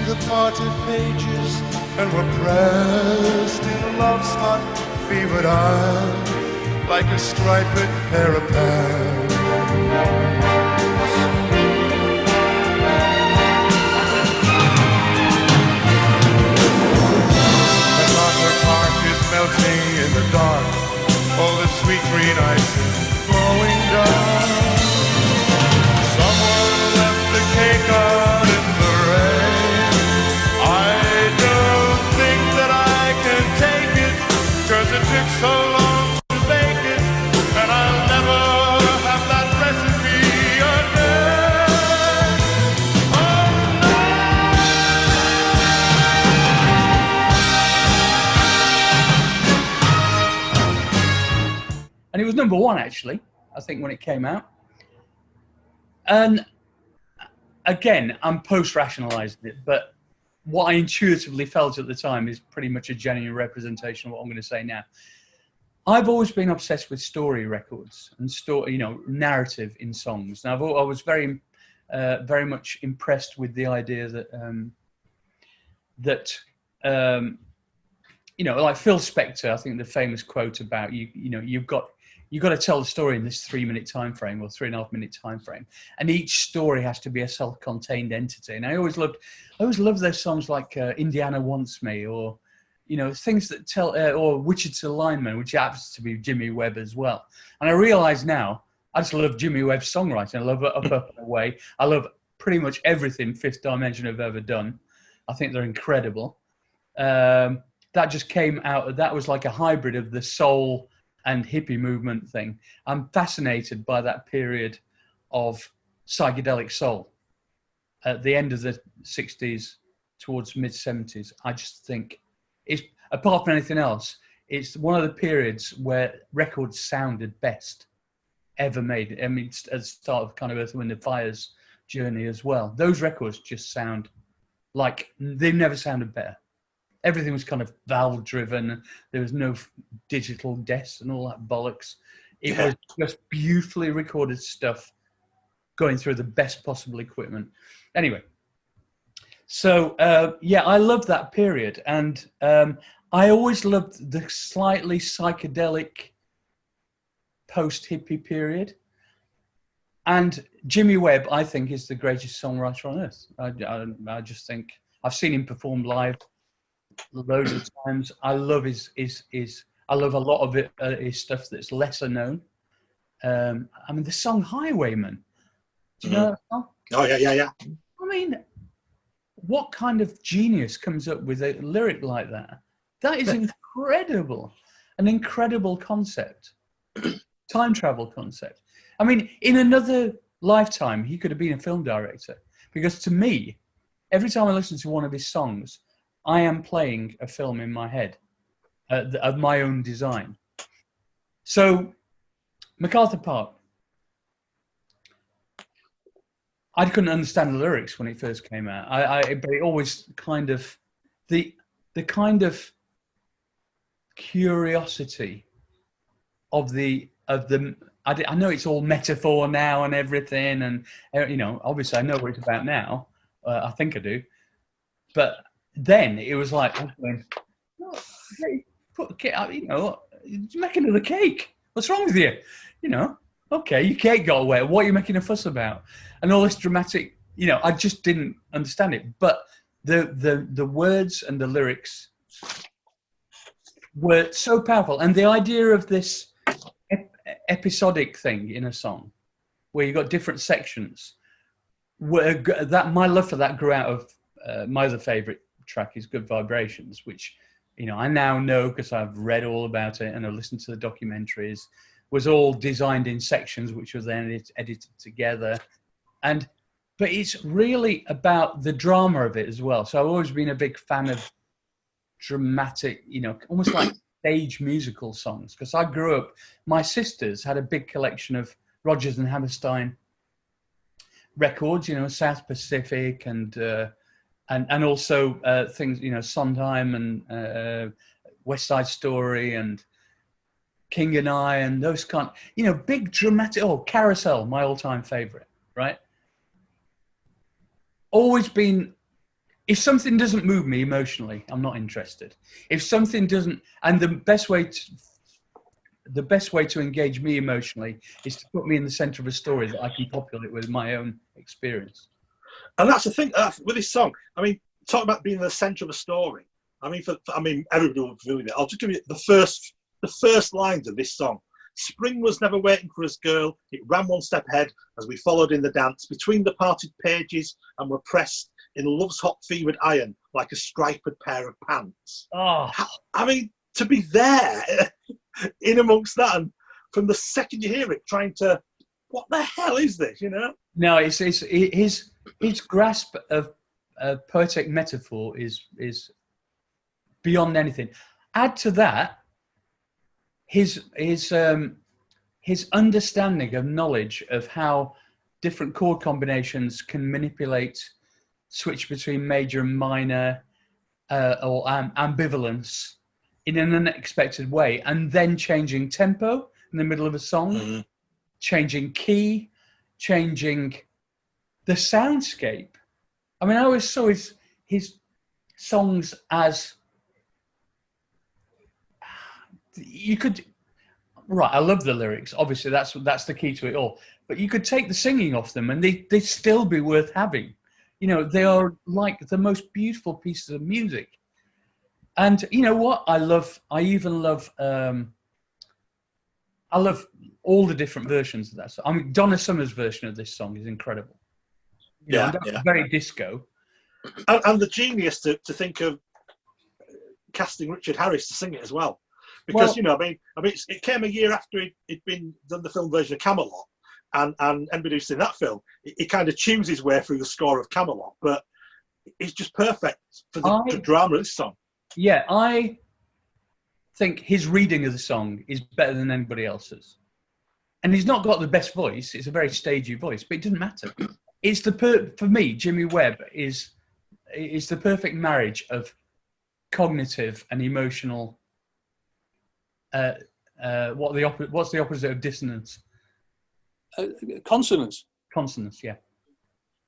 The parted pages and were pressed in love's hot, fevered eye, like a striped pair of pants. McArthur Park is melting in the dark. All the sweet green ice is flowing down. Someone left the cake out in the rain. I don't think that I can take it, 'cause it took so long to bake it, and I'll never have that recipe again. Oh no! And it was number one, actually, I think, when it came out. And again, I'm post-rationalising it, but what I intuitively felt at the time is pretty much a genuine representation of what I'm going to say now. I've always been obsessed with story records and narrative in songs. And I was very much impressed with the idea that like Phil Spector, I think the famous quote about you've got to tell the story in this 3-minute time frame or 3.5-minute time frame, and each story has to be a self-contained entity. And I always loved those songs like Indiana Wants Me, or things that tell, or Wichita Lineman, which happens to be Jimmy Webb as well. And I realise now I just love Jimmy Webb's songwriting. I love Up Up and Away. I love pretty much everything Fifth Dimension have ever done. I think they're incredible. That just came out. That was like a hybrid of the soul and hippie movement thing. I'm fascinated by that period of psychedelic soul at the end of the 60s towards mid 70s. I just think it's, apart from anything else, it's one of the periods where records sounded best ever made. I mean, at the start of kind of Earth, Wind and Fire's journey as well. Those records just sound like they've never sounded better. Everything was kind of valve driven. There was no digital desks and all that bollocks. It was just beautifully recorded stuff going through the best possible equipment. Anyway, so I love that period. And I always loved the slightly psychedelic post-hippie period. And Jimmy Webb, I think, is the greatest songwriter on earth. I just think I've seen him perform live loads of times. I love I love a lot of it, his stuff that's lesser known. I mean, the song Highwayman. Do you know that song? Oh, yeah. I mean, what kind of genius comes up with a lyric like that? That is incredible. An incredible concept. Time travel concept. I mean, in another lifetime, he could have been a film director. Because to me, every time I listen to one of his songs, I am playing a film in my head of my own design. So, McArthur Park. I couldn't understand the lyrics when it first came out. But it always kind of the kind of curiosity of the. I know it's all metaphor now and everything, and obviously I know what it's about now. I think I do, but then it was like, I'm going, put the cake, you're making another cake. What's wrong with you? Okay, your cake got away. What are you making a fuss about? And all this dramatic, I just didn't understand it. But the words and the lyrics were so powerful, and the idea of this episodic thing in a song, where you got different sections, that my love for that grew out of my other favourite track is Good Vibrations, which I now know because I've read all about it and I've listened to the documentaries, was all designed in sections which was then edited together. But it's really about the drama of it as well. So I've always been a big fan of dramatic, almost like stage musical songs, because I grew up, my sisters had a big collection of Rodgers and Hammerstein records, South Pacific and also things, Sondheim and West Side Story and King and I and those kind, big dramatic. Oh, Carousel, my all-time favorite, right? Always been. If something doesn't move me emotionally, I'm not interested. If something doesn't, and the best way to engage me emotionally is to put me in the center of a story that I can populate with my own experience. And that's the thing with this song. I mean, talk about being in the center of a story. I mean, everybody will feel it. I'll just give you the first lines of this song. Spring was never waiting for us, girl. It ran one step ahead as we followed in the dance. Between the parted pages and were pressed in love's hot fevered iron like a striped pair of pants. Oh, I mean, to be there in amongst that, and from the second you hear it, trying to, what the hell is this? No, it's his grasp of poetic metaphor is beyond anything. Add to that his understanding of knowledge of how different chord combinations can manipulate, switch between major and minor, or ambivalence in an unexpected way, and then changing tempo in the middle of a song, changing key, changing the soundscape. I mean, I always saw his songs as you could. Right, I love the lyrics. Obviously, that's the key to it all. But you could take the singing off them, and they'd still be worth having. You know, they are like the most beautiful pieces of music. And you know what? I love all the different versions of that song. I mean, Donna Summer's version of this song is incredible. You know, that's very disco. And the genius to think of casting Richard Harris to sing it as well. Because, it came a year after he'd done the film version of Camelot. And anybody who's seen that film, he kind of tunes his way through the score of Camelot. But it's just perfect for the drama of this song. Yeah, I think his reading of the song is better than anybody else's. And he's not got the best voice. It's a very stagey voice, but it doesn't matter. It's for me, Jimmy Webb is the perfect marriage of cognitive and emotional. What's the opposite of dissonance? Consonance. Consonance, yeah.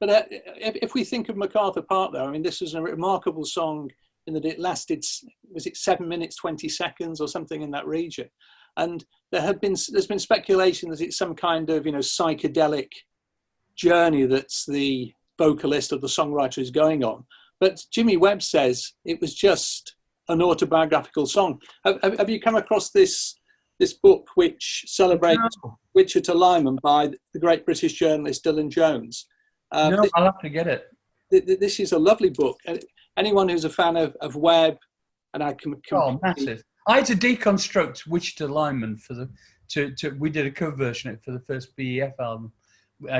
But if we think of MacArthur Park, though, I mean, this is a remarkable song in that it lasted, was it 7 minutes 20 seconds or something in that region, and there's been speculation that it's some kind of psychedelic journey that's the vocalist or the songwriter is going on. But Jimmy Webb says it was just an autobiographical song. Have you come across this book which celebrates Wichita Lyman by the great British journalist Dylan Jones? No, I'll have to get it. This is a lovely book. Anyone who's a fan of Webb, and I can. Massive! I had to deconstruct Wichita Lyman we did a cover version of it for the first B.E.F album.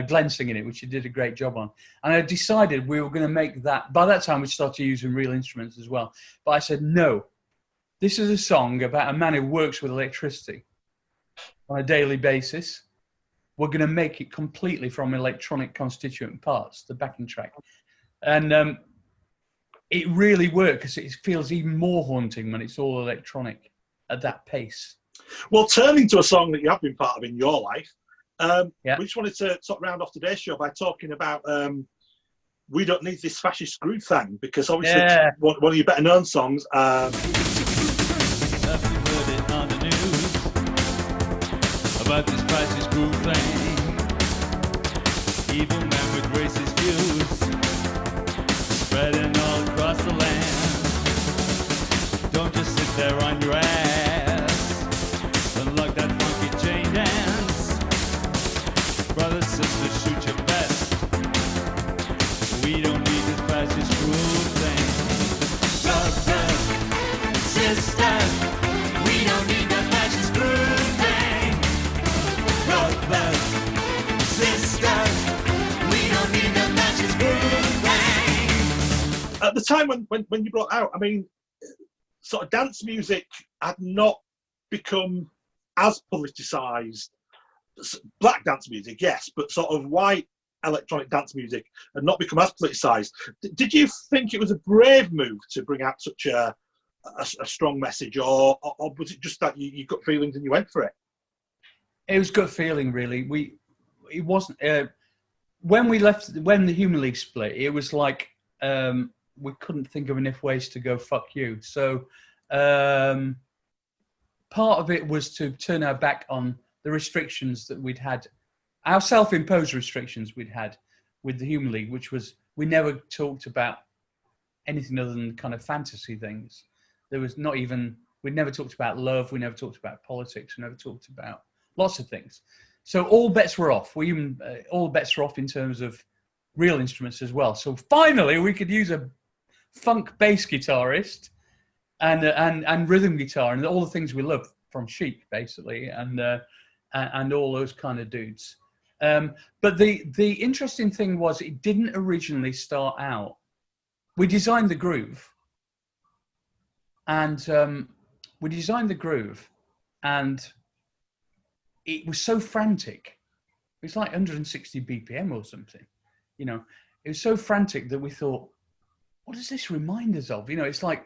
Glenn singing it, which he did a great job on. And I decided we were going to make that. By that time, we started using real instruments as well. But I said, no, this is a song about a man who works with electricity on a daily basis. We're going to make it completely from electronic constituent parts, the backing track. And it really worked because it feels even more haunting when it's all electronic at that pace. Well, turning to a song that you have been part of in your life, we just wanted to sort of round off today's show by talking about We Don't Need This Fascist Groove Thing, because obviously it's one of your better known songs. Heard it on the news about this fascist groove thing. Evil man with racist views spreading all across the land. Don't just sit there on your ass and like that funky chain dance. Brothers, sisters, shoot your best. We don't need this fascist groove thing. Brothers, sisters, we don't need the fascist groove thing. Brothers, sisters, we don't need the fascist groove thing. At the time when you brought out, I mean, sort of dance music had not become as politicised. Black dance music, yes, but sort of white electronic dance music had not become as politicised. Did you think it was a brave move to bring out such a strong message, or was it just that you got feelings and you went for it? It was gut feeling, really. It wasn't when the Human League split. It was like we couldn't think of enough ways to go fuck you. So part of it was to turn our back on the restrictions that we'd had, our self-imposed restrictions we'd had with the Human League, which was we never talked about anything other than kind of fantasy things. There was we never talked about love, we never talked about politics, we never talked about lots of things. So all bets were off. All bets were off in terms of real instruments as well. So finally we could use a funk bass guitarist and rhythm guitar and all the things we love from Chic, basically, and all those kind of dudes. But the interesting thing was it didn't originally start out. We designed the groove, and it was so frantic. It was like 160 BPM or something. It was so frantic that we thought, what does this remind us of? It's like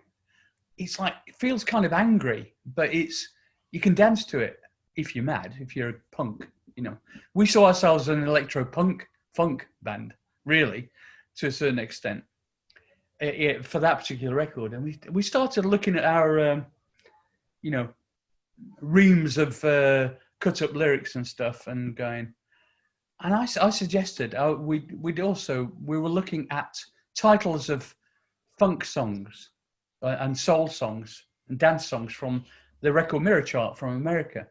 it feels kind of angry, but you can dance to it if you're mad, if you're a punk. We saw ourselves as an electro punk funk band, really, to a certain extent, for that particular record. And we started looking at our reams of cut up lyrics and stuff, and going. And I suggested we were looking at titles of funk songs and soul songs and dance songs from the Record Mirror chart from America.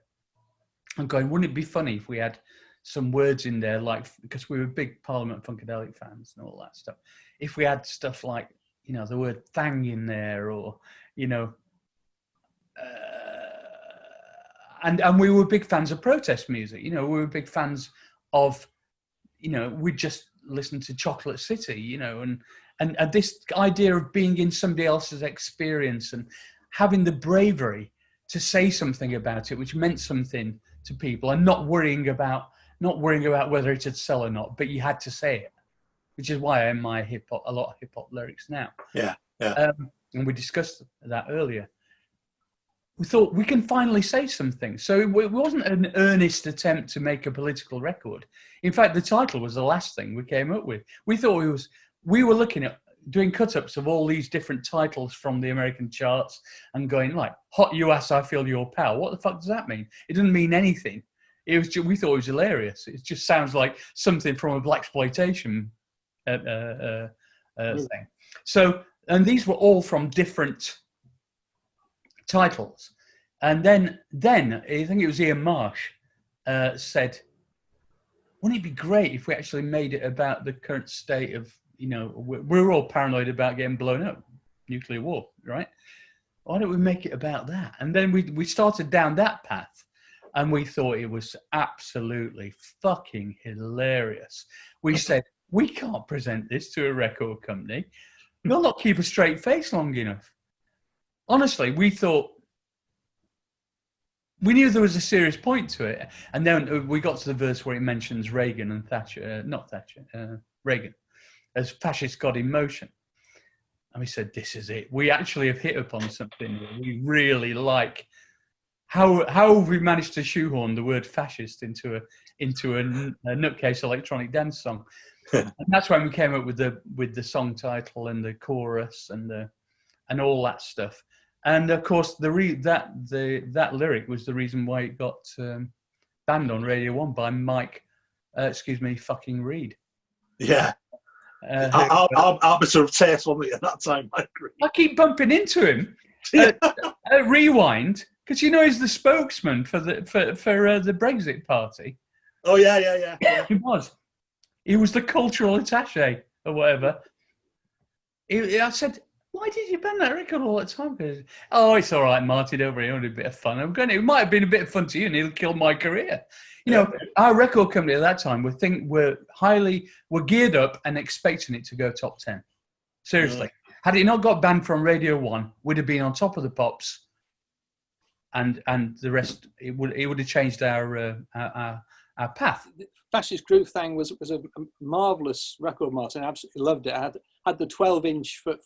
I'm going, wouldn't it be funny if we had some words in there, like, because we were big Parliament Funkadelic fans and all that stuff. If we had stuff like, you know, the word thang in there, or, you know, and we were big fans of protest music. You know, we were big fans of, you know, we just listened to Chocolate City, you know, and this idea of being in somebody else's experience and having the bravery to say something about it, which meant something to people, and not worrying about whether it would sell or not, but you had to say it, which is why I am my a lot of hip hop lyrics now. Yeah. And we discussed that earlier. We thought we can finally say something. So it wasn't an earnest attempt to make a political record. In fact, the title was the last thing we came up with. We thought we were looking at doing cut-ups of all these different titles from the American charts and going like, "Hot US, I Feel Your Power." What the fuck does that mean? It doesn't mean anything. It was we thought it was hilarious. It just sounds like something from a blaxploitation thing. So, and these were all from different titles. And then I think it was Ian Marsh said, wouldn't it be great if we actually made it about the current state of, you know, we're all paranoid about getting blown up, nuclear war, right? Why don't we make it about that? And then we started down that path, and we thought it was absolutely fucking hilarious. We said, we can't present this to a record company. They'll not keep a straight face long enough. Honestly, we thought, we knew there was a serious point to it. And then we got to the verse where it mentions Reagan and Thatcher, Reagan, as fascist God in motion. And we said, this is it. We actually have hit upon something that we really like. How have we managed to shoehorn the word fascist into a nutcase electronic dance song? And that's when we came up with the song title and the chorus and all that stuff. And of course, that lyric was the reason why it got banned on Radio 1 by Mike, fucking Reed. Yeah. Arbiter of taste, wasn't it, at that time, Mike Reed? I keep bumping into him at Rewind, because you know he's the spokesman for the Brexit Party. Oh yeah. He was the cultural attaché or whatever. I said, why did you ban that record all the time? Oh, it's all right, Marty, don't worry, only a bit of fun. It might have been a bit of fun to you, and it'll kill my career. You know, our record company at that time we're geared up and expecting it to go top 10. Seriously. Yeah. Had it not got banned from Radio 1, we'd have been on top of the pops, and the rest, it would have changed our path. Fascist Groove Thang was a marvellous record, Martin. I absolutely loved it. I had the 12-inch for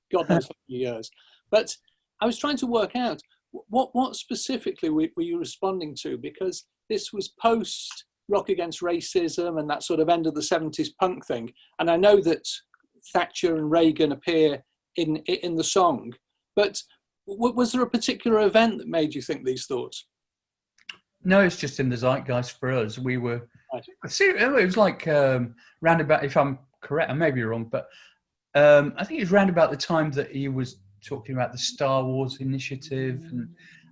God knows how many years. But I was trying to work out what specifically were you responding to, because this was post Rock Against Racism and that sort of end of the 70s punk thing. And I know that Thatcher and Reagan appear in the song, but was there a particular event that made you think these thoughts? No, it's just in the zeitgeist for us. We were, it was like roundabout, if I'm correct, I may be wrong, but I think it was round about the time that he was talking about the Star Wars initiative,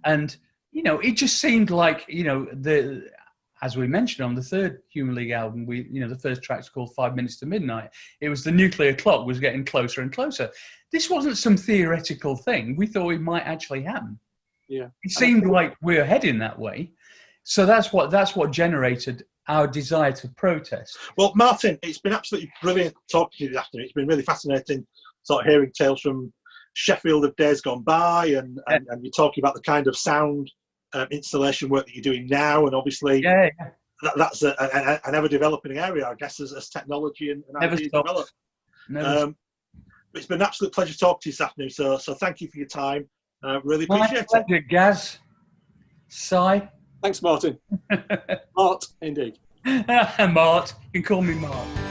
and you know, it just seemed like, you know, as we mentioned on the third Human League album, the first track's called 5 Minutes to Midnight. It was the nuclear clock was getting closer and closer. This wasn't some theoretical thing. We thought it might actually happen. Yeah, it seemed like we were heading that way. So that's what generated our desire to protest. Well, Martin, it's been absolutely brilliant talking to you this afternoon. It's been really fascinating sort of hearing tales from Sheffield of days gone by, and you're talking about the kind of sound installation work that you're doing now, and obviously that's an ever-developing area, I guess, as technology and ideas develop. It's been an absolute pleasure talking to you this afternoon, so thank you for your time. Really appreciate it. Gaz. Si. Thanks, Martin. Mart, indeed. Mart. You can call me Mart.